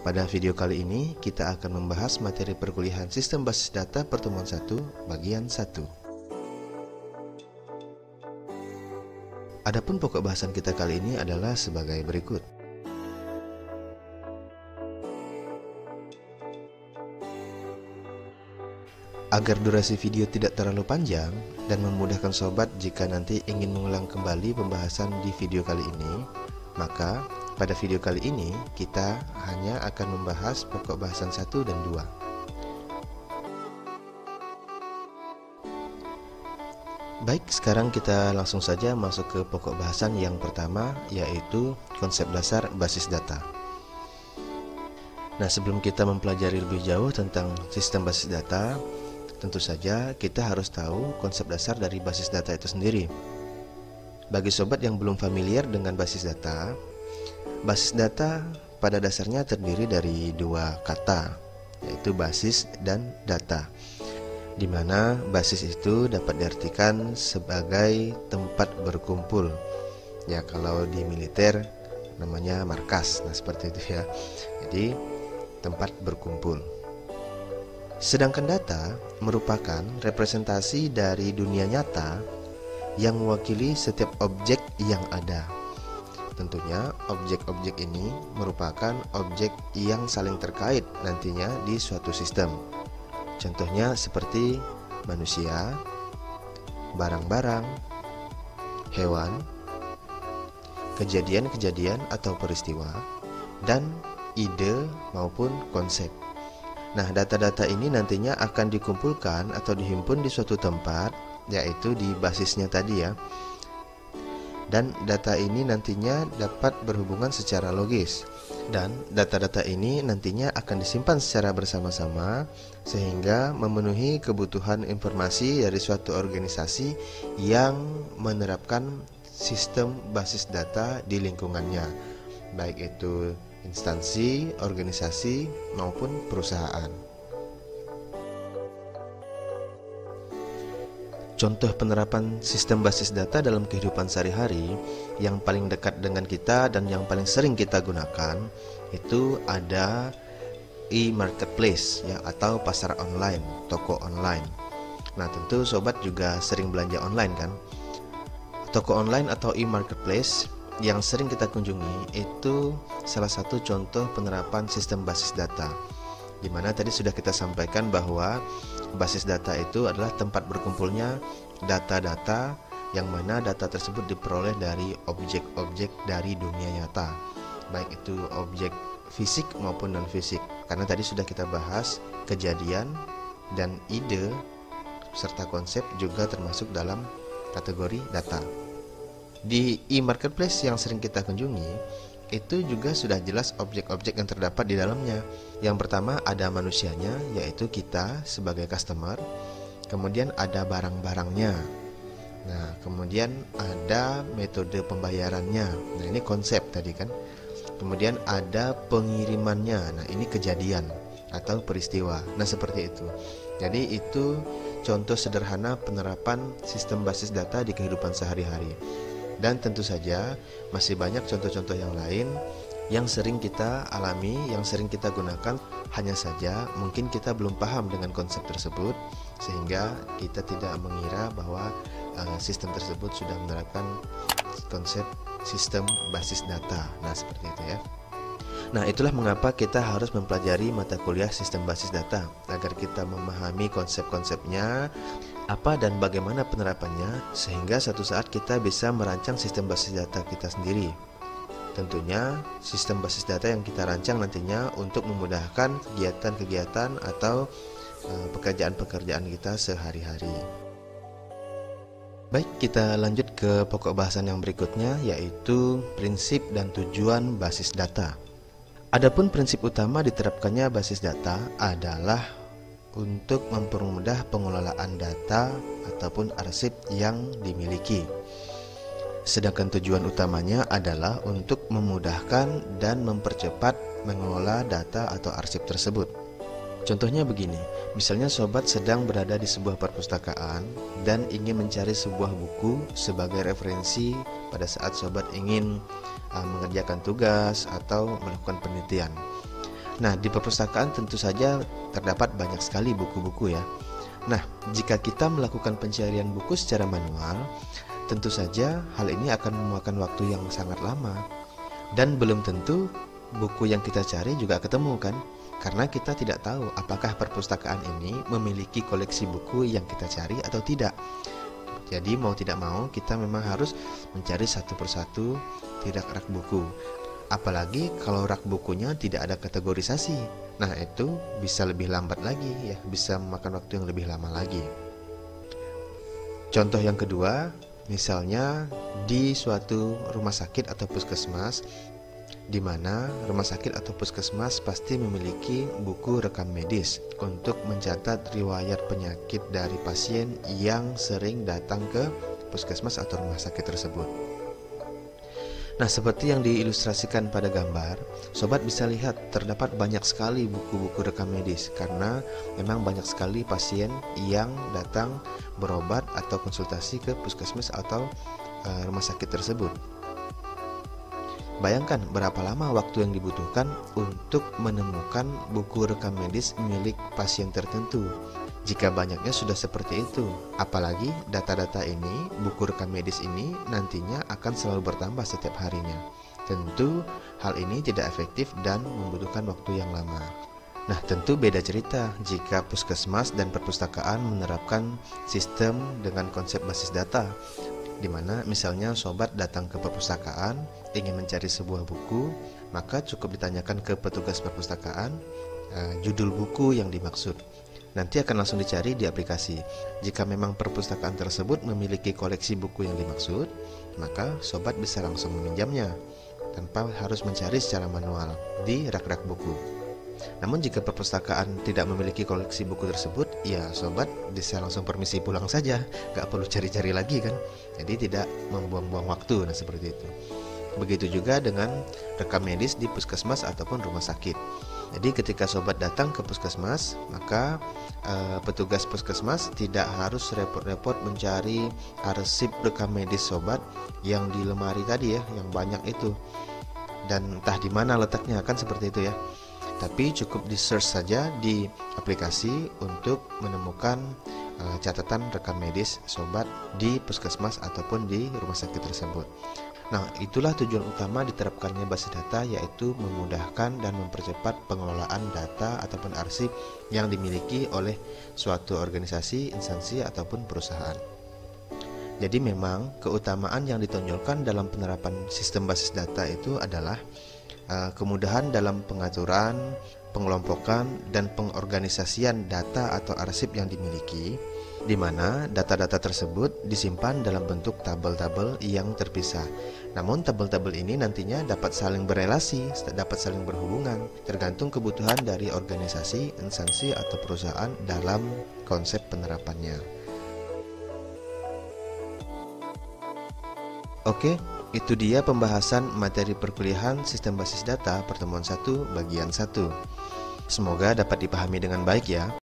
Pada video kali ini kita akan membahas materi perkuliahan Sistem Basis Data Pertemuan 1 bagian 1. Adapun pokok bahasan kita kali ini adalah sebagai berikut. Agar durasi video tidak terlalu panjang dan memudahkan sobat jika nanti ingin mengulang kembali pembahasan di video kali ini, maka pada video kali ini kita hanya akan membahas pokok bahasan 1 dan 2. Baik, sekarang kita langsung saja masuk ke pokok bahasan yang pertama, yaitu konsep dasar basis data. Nah, sebelum kita mempelajari lebih jauh tentang sistem basis data, tentu saja kita harus tahu konsep dasar dari basis data itu sendiri. Bagi sobat yang belum familiar dengan basis data pada dasarnya terdiri dari dua kata, yaitu basis dan data, di mana basis itu dapat diartikan sebagai tempat berkumpul. Ya, kalau di militer namanya markas, nah seperti itu ya. Jadi tempat berkumpul. Sedangkan data merupakan representasi dari dunia nyata yang mewakili setiap objek yang ada. Tentunya objek-objek ini merupakan objek yang saling terkait nantinya di suatu sistem. Contohnya seperti manusia, barang-barang, hewan, kejadian-kejadian atau peristiwa, dan ide maupun konsep. Nah, data-data ini nantinya akan dikumpulkan atau dihimpun di suatu tempat, yaitu di basisnya tadi ya. Dan data ini nantinya dapat berhubungan secara logis. Dan data-data ini nantinya akan disimpan secara bersama-sama sehingga memenuhi kebutuhan informasi dari suatu organisasi yang menerapkan sistem basis data di lingkungannya, baik itu instansi, organisasi, maupun perusahaan. Contoh penerapan sistem basis data dalam kehidupan sehari-hari yang paling dekat dengan kita dan yang paling sering kita gunakan itu ada e-marketplace ya, atau pasar online, toko online. Nah, tentu sobat juga sering belanja online kan? Toko online atau e-marketplace yang sering kita kunjungi itu salah satu contoh penerapan sistem basis data, di mana tadi sudah kita sampaikan bahwa basis data itu adalah tempat berkumpulnya data-data yang mana data tersebut diperoleh dari objek-objek dari dunia nyata, baik itu objek fisik maupun non-fisik. Karena tadi sudah kita bahas kejadian dan ide serta konsep juga termasuk dalam kategori data. Di e-marketplace yang sering kita kunjungi, itu juga sudah jelas objek-objek yang terdapat di dalamnya. Yang pertama ada manusianya, yaitu kita sebagai customer. Kemudian ada barang-barangnya. Nah, kemudian ada metode pembayarannya. Nah, ini konsep tadi kan. Kemudian ada pengirimannya. Nah, ini kejadian atau peristiwa. Nah, seperti itu. Jadi itu contoh sederhana penerapan sistem basis data di kehidupan sehari-hari. Dan tentu saja masih banyak contoh-contoh yang lain yang sering kita alami, yang sering kita gunakan. Hanya saja mungkin kita belum paham dengan konsep tersebut, sehingga kita tidak mengira bahwa sistem tersebut sudah menerapkan konsep sistem basis data. Nah, seperti itu ya. Nah, itulah mengapa kita harus mempelajari mata kuliah sistem basis data, agar kita memahami konsep-konsepnya, apa dan bagaimana penerapannya, sehingga suatu saat kita bisa merancang sistem basis data kita sendiri. Tentunya sistem basis data yang kita rancang nantinya untuk memudahkan kegiatan-kegiatan atau pekerjaan-pekerjaan kita sehari-hari. Baik, kita lanjut ke pokok bahasan yang berikutnya, yaitu prinsip dan tujuan basis data. Adapun prinsip utama diterapkannya basis data adalah untuk mempermudah pengelolaan data ataupun arsip yang dimiliki. Sedangkan tujuan utamanya adalah untuk memudahkan dan mempercepat mengelola data atau arsip tersebut. Contohnya begini, misalnya sobat sedang berada di sebuah perpustakaan dan ingin mencari sebuah buku sebagai referensi pada saat sobat ingin mengerjakan tugas atau melakukan penelitian. Nah, di perpustakaan tentu saja terdapat banyak sekali buku-buku ya. Nah, jika kita melakukan pencarian buku secara manual, tentu saja hal ini akan memakan waktu yang sangat lama. Dan belum tentu buku yang kita cari juga ketemu kan? Karena kita tidak tahu apakah perpustakaan ini memiliki koleksi buku yang kita cari atau tidak. Jadi mau tidak mau kita memang harus mencari satu persatu di rak-rak buku. Apalagi kalau rak bukunya tidak ada kategorisasi. Nah, itu bisa lebih lambat lagi ya, bisa memakan waktu yang lebih lama lagi. Contoh yang kedua, misalnya di suatu rumah sakit atau puskesmas, di mana rumah sakit atau puskesmas pasti memiliki buku rekam medis untuk mencatat riwayat penyakit dari pasien yang sering datang ke puskesmas atau rumah sakit tersebut. Nah, seperti yang diilustrasikan pada gambar, sobat bisa lihat terdapat banyak sekali buku-buku rekam medis karena memang banyak sekali pasien yang datang berobat atau konsultasi ke puskesmas atau rumah sakit tersebut. Bayangkan berapa lama waktu yang dibutuhkan untuk menemukan buku rekam medis milik pasien tertentu. Jika banyaknya sudah seperti itu, apalagi data-data ini, buku rekam medis ini nantinya akan selalu bertambah setiap harinya. Tentu hal ini tidak efektif dan membutuhkan waktu yang lama. Nah, tentu beda cerita jika puskesmas dan perpustakaan menerapkan sistem dengan konsep basis data, di mana misalnya sobat datang ke perpustakaan ingin mencari sebuah buku, maka cukup ditanyakan ke petugas perpustakaan judul buku yang dimaksud. Nanti akan langsung dicari di aplikasi. Jika memang perpustakaan tersebut memiliki koleksi buku yang dimaksud, maka sobat bisa langsung meminjamnya tanpa harus mencari secara manual di rak-rak buku. Namun jika perpustakaan tidak memiliki koleksi buku tersebut, ya sobat bisa langsung permisi pulang saja, gak perlu cari-cari lagi kan. Jadi tidak membuang-buang waktu, nah seperti itu. Begitu juga dengan rekam medis di puskesmas ataupun rumah sakit. Jadi ketika sobat datang ke puskesmas, maka petugas puskesmas tidak harus repot-repot mencari arsip rekam medis sobat yang di lemari tadi ya, yang banyak itu. Dan entah di mana letaknya, kan seperti itu ya. Tapi cukup di search saja di aplikasi untuk menemukan catatan rekam medis sobat di puskesmas ataupun di rumah sakit tersebut. Nah, itulah tujuan utama diterapkannya basis data, yaitu memudahkan dan mempercepat pengelolaan data ataupun arsip yang dimiliki oleh suatu organisasi, instansi ataupun perusahaan. Jadi memang keutamaan yang ditonjolkan dalam penerapan sistem basis data itu adalah kemudahan dalam pengaturan, pengelompokan, dan pengorganisasian data atau arsip yang dimiliki, di mana data-data tersebut disimpan dalam bentuk tabel-tabel yang terpisah. Namun tabel-tabel ini nantinya dapat saling berelasi, dapat saling berhubungan, tergantung kebutuhan dari organisasi, instansi, atau perusahaan dalam konsep penerapannya. Oke, itu dia pembahasan materi perkuliahan Sistem Basis Data pertemuan 1 bagian 1. Semoga dapat dipahami dengan baik ya.